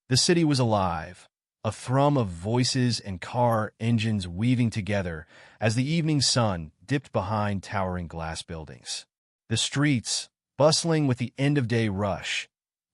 The city was alive, a thrum of voices and car engines weaving together as the evening sun dipped behind towering glass buildings. The streets, bustling with the end-of-day rush,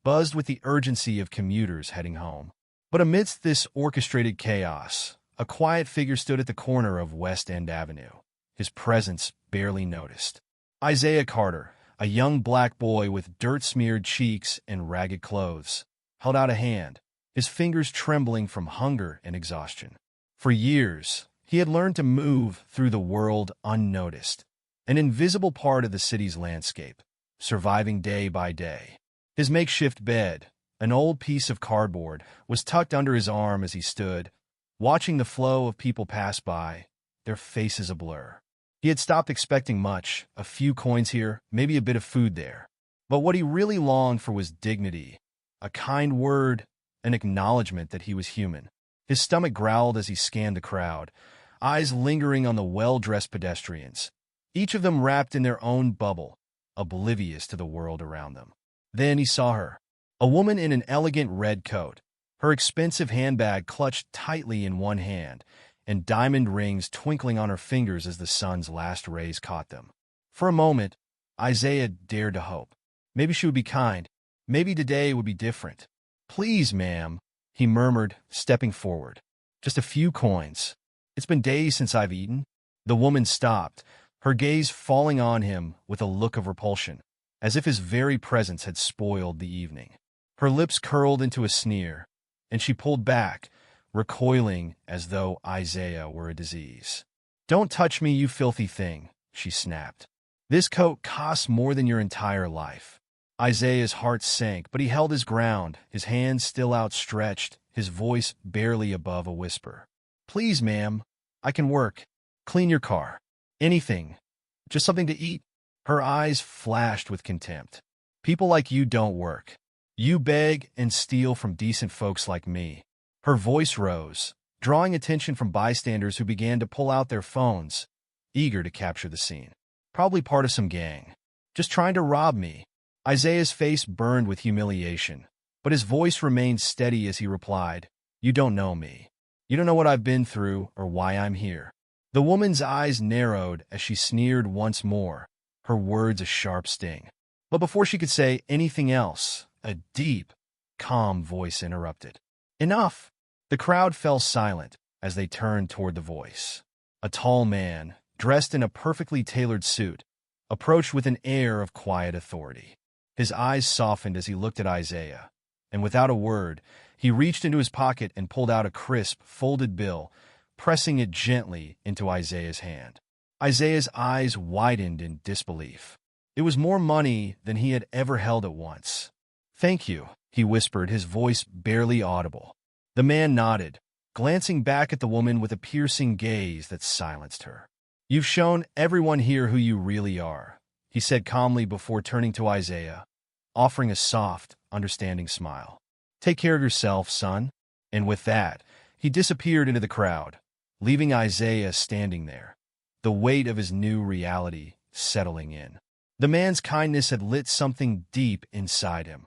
buzzed with the urgency of commuters heading home. But amidst this orchestrated chaos, a quiet figure stood at the corner of West End Avenue, his presence barely noticed. Isaiah Carter, a young black boy with dirt-smeared cheeks and ragged clothes, held out a hand, his fingers trembling from hunger and exhaustion. For years, he had learned to move through the world unnoticed, an invisible part of the city's landscape, surviving day by day. His makeshift bed, an old piece of cardboard, was tucked under his arm as he stood, watching the flow of people pass by, their faces a blur. He had stopped expecting much, a few coins here, maybe a bit of food there. But what he really longed for was dignity, a kind word, an acknowledgement that he was human. His stomach growled as he scanned the crowd, eyes lingering on the well-dressed pedestrians, each of them wrapped in their own bubble, oblivious to the world around them. Then he saw her, a woman in an elegant red coat, her expensive handbag clutched tightly in one hand, and diamond rings twinkling on her fingers as the sun's last rays caught them. For a moment, Isaiah dared to hope. Maybe she would be kind. Maybe today would be different. "Please, ma'am," he murmured, stepping forward. "Just a few coins. It's been days since I've eaten." The woman stopped, her gaze falling on him with a look of repulsion, as if his very presence had spoiled the evening. Her lips curled into a sneer, and she pulled back, recoiling as though Isaiah were a disease. "Don't touch me, you filthy thing," she snapped. "This coat costs more than your entire life." Isaiah's heart sank, but he held his ground, his hands still outstretched, his voice barely above a whisper. "Please, ma'am, I can work. Clean your car. Anything. Just something to eat." Her eyes flashed with contempt. "People like you don't work. You beg and steal from decent folks like me." Her voice rose, drawing attention from bystanders who began to pull out their phones, eager to capture the scene. "Probably part of some gang. Just trying to rob me." Isaiah's face burned with humiliation, but his voice remained steady as he replied, "You don't know me. You don't know what I've been through or why I'm here." The woman's eyes narrowed as she sneered once more, her words a sharp sting. But before she could say anything else, a deep, calm voice interrupted. "Enough!" The crowd fell silent as they turned toward the voice. A tall man, dressed in a perfectly tailored suit, approached with an air of quiet authority. His eyes softened as he looked at Isaiah, and without a word, he reached into his pocket and pulled out a crisp, folded bill, pressing it gently into Isaiah's hand. Isaiah's eyes widened in disbelief. It was more money than he had ever held at once. "Thank you," he whispered, his voice barely audible. The man nodded, glancing back at the woman with a piercing gaze that silenced her. "You've shown everyone here who you really are," he said calmly before turning to Isaiah, offering a soft, understanding smile. "Take care of yourself, son." And with that, he disappeared into the crowd, leaving Isaiah standing there, the weight of his new reality settling in. The man's kindness had lit something deep inside him,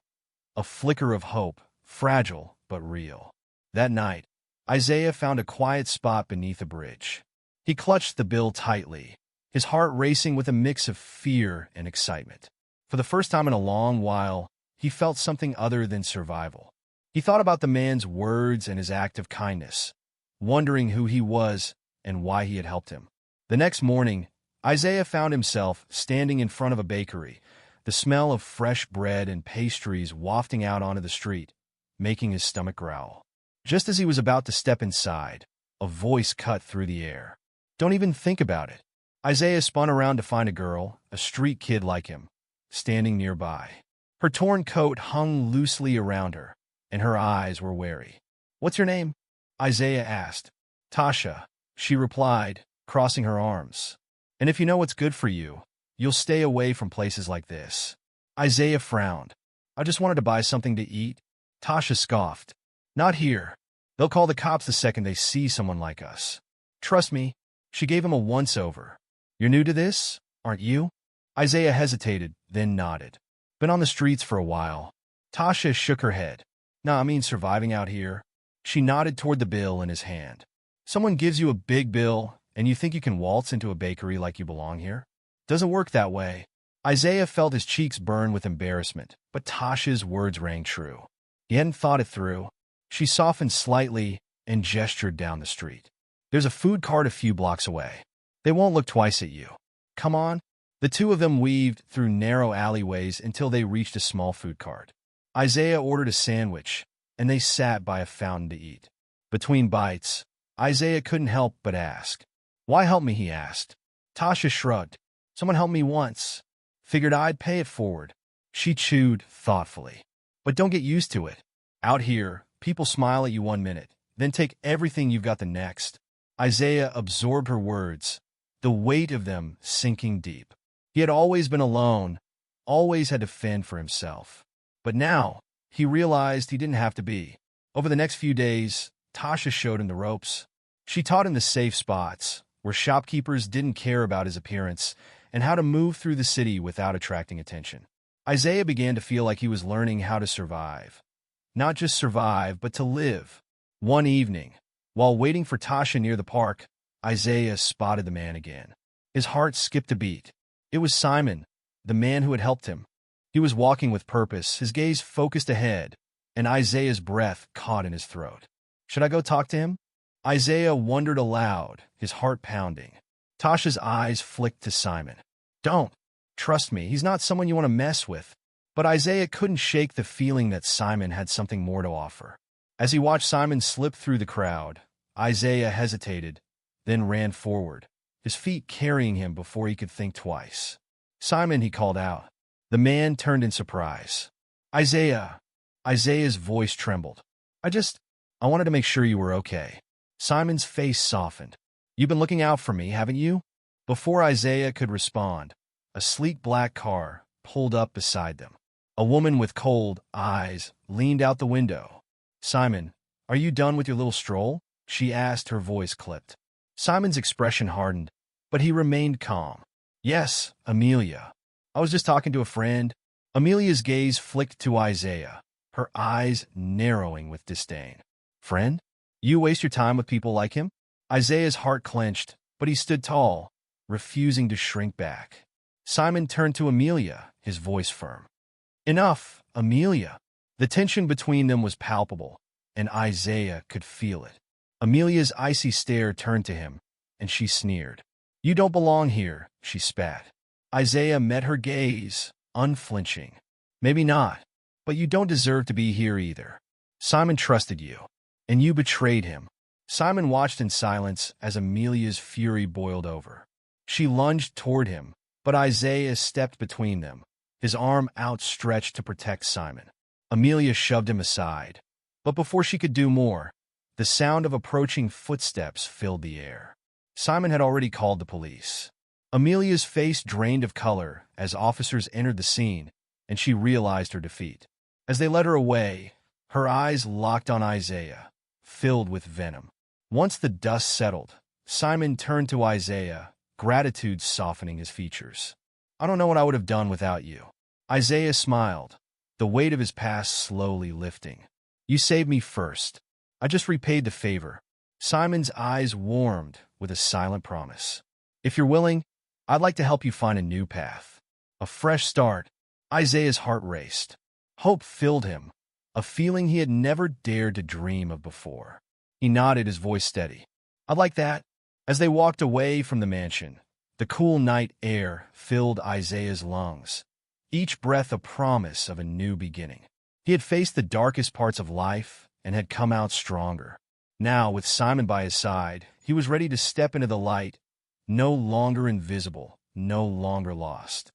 a flicker of hope, fragile but real. That night, Isaiah found a quiet spot beneath a bridge. He clutched the bill tightly, his heart racing with a mix of fear and excitement. For the first time in a long while, he felt something other than survival. He thought about the man's words and his act of kindness, wondering who he was and why he had helped him. The next morning, Isaiah found himself standing in front of a bakery, the smell of fresh bread and pastries wafting out onto the street, making his stomach growl. Just as he was about to step inside, a voice cut through the air. "Don't even think about it." Isaiah spun around to find a girl, a street kid like him, standing nearby. Her torn coat hung loosely around her, and her eyes were wary. "What's your name?" Isaiah asked. "Tasha," she replied, crossing her arms. "And if you know what's good for you, you'll stay away from places like this." Isaiah frowned. "I just wanted to buy something to eat." Tasha scoffed. "Not here. They'll call the cops the second they see someone like us. Trust me." She gave him a once-over. "You're new to this, aren't you?" Isaiah hesitated, then nodded. "Been on the streets for a while." Tasha shook her head. "Nah, I mean surviving out here." She nodded toward the bill in his hand. "Someone gives you a big bill, and you think you can waltz into a bakery like you belong here? Doesn't work that way." Isaiah felt his cheeks burn with embarrassment, but Tasha's words rang true. He hadn't thought it through. She softened slightly and gestured down the street. "There's a food cart a few blocks away. They won't look twice at you. Come on." The two of them weaved through narrow alleyways until they reached a small food cart. Isaiah ordered a sandwich, and they sat by a fountain to eat. Between bites, Isaiah couldn't help but ask. "Why help me?" he asked. Tasha shrugged. "Someone helped me once. Figured I'd pay it forward." She chewed thoughtfully. "But don't get used to it. Out here, people smile at you one minute, then take everything you've got the next." Isaiah absorbed her words, the weight of them sinking deep. He had always been alone, always had to fend for himself. But now, he realized he didn't have to be. Over the next few days, Tasha showed him the ropes. She taught him the safe spots, where shopkeepers didn't care about his appearance, and how to move through the city without attracting attention. Isaiah began to feel like he was learning how to survive. Not just survive, but to live. One evening, while waiting for Tasha near the park, Isaiah spotted the man again. His heart skipped a beat. It was Simon, the man who had helped him. He was walking with purpose, his gaze focused ahead, and Isaiah's breath caught in his throat. Should I go talk to him? Isaiah wondered aloud, his heart pounding. Tasha's eyes flicked to Simon. "Don't. Trust me, he's not someone you want to mess with." But Isaiah couldn't shake the feeling that Simon had something more to offer. As he watched Simon slip through the crowd, Isaiah hesitated, then ran forward, his feet carrying him before he could think twice. "Simon," he called out. The man turned in surprise. "Isaiah." Isaiah's voice trembled. I wanted to make sure you were okay." Simon's face softened. "You've been looking out for me, haven't you?" Before Isaiah could respond, a sleek black car pulled up beside them. A woman with cold eyes leaned out the window. "Simon, are you done with your little stroll?" she asked, her voice clipped. Simon's expression hardened, but he remained calm. "Yes, Amelia. I was just talking to a friend." Amelia's gaze flicked to Isaiah, her eyes narrowing with disdain. "Friend? You waste your time with people like him?" Isaiah's heart clenched, but he stood tall, refusing to shrink back. Simon turned to Amelia, his voice firm. "Enough, Amelia." The tension between them was palpable, and Isaiah could feel it. Amelia's icy stare turned to him, and she sneered. "You don't belong here," she spat. Isaiah met her gaze, unflinching. "Maybe not, but you don't deserve to be here either. Simon trusted you, and you betrayed him." Simon watched in silence as Amelia's fury boiled over. She lunged toward him, but Isaiah stepped between them, his arm outstretched to protect Simon. Amelia shoved him aside, but before she could do more, the sound of approaching footsteps filled the air. Simon had already called the police. Amelia's face drained of color as officers entered the scene, and she realized her defeat. As they led her away, her eyes locked on Isaiah, filled with venom. Once the dust settled, Simon turned to Isaiah, gratitude softening his features. "I don't know what I would have done without you." Isaiah smiled, the weight of his past slowly lifting. "You saved me first. I just repaid the favor." Simon's eyes warmed with a silent promise. "If you're willing, I'd like to help you find a new path. A fresh start." Isaiah's heart raced. Hope filled him, a feeling he had never dared to dream of before. He nodded, his voice steady. "I'd like that." As they walked away from the mansion, the cool night air filled Isaiah's lungs, each breath a promise of a new beginning. He had faced the darkest parts of life and had come out stronger. Now, with Simon by his side, he was ready to step into the light, no longer invisible, no longer lost.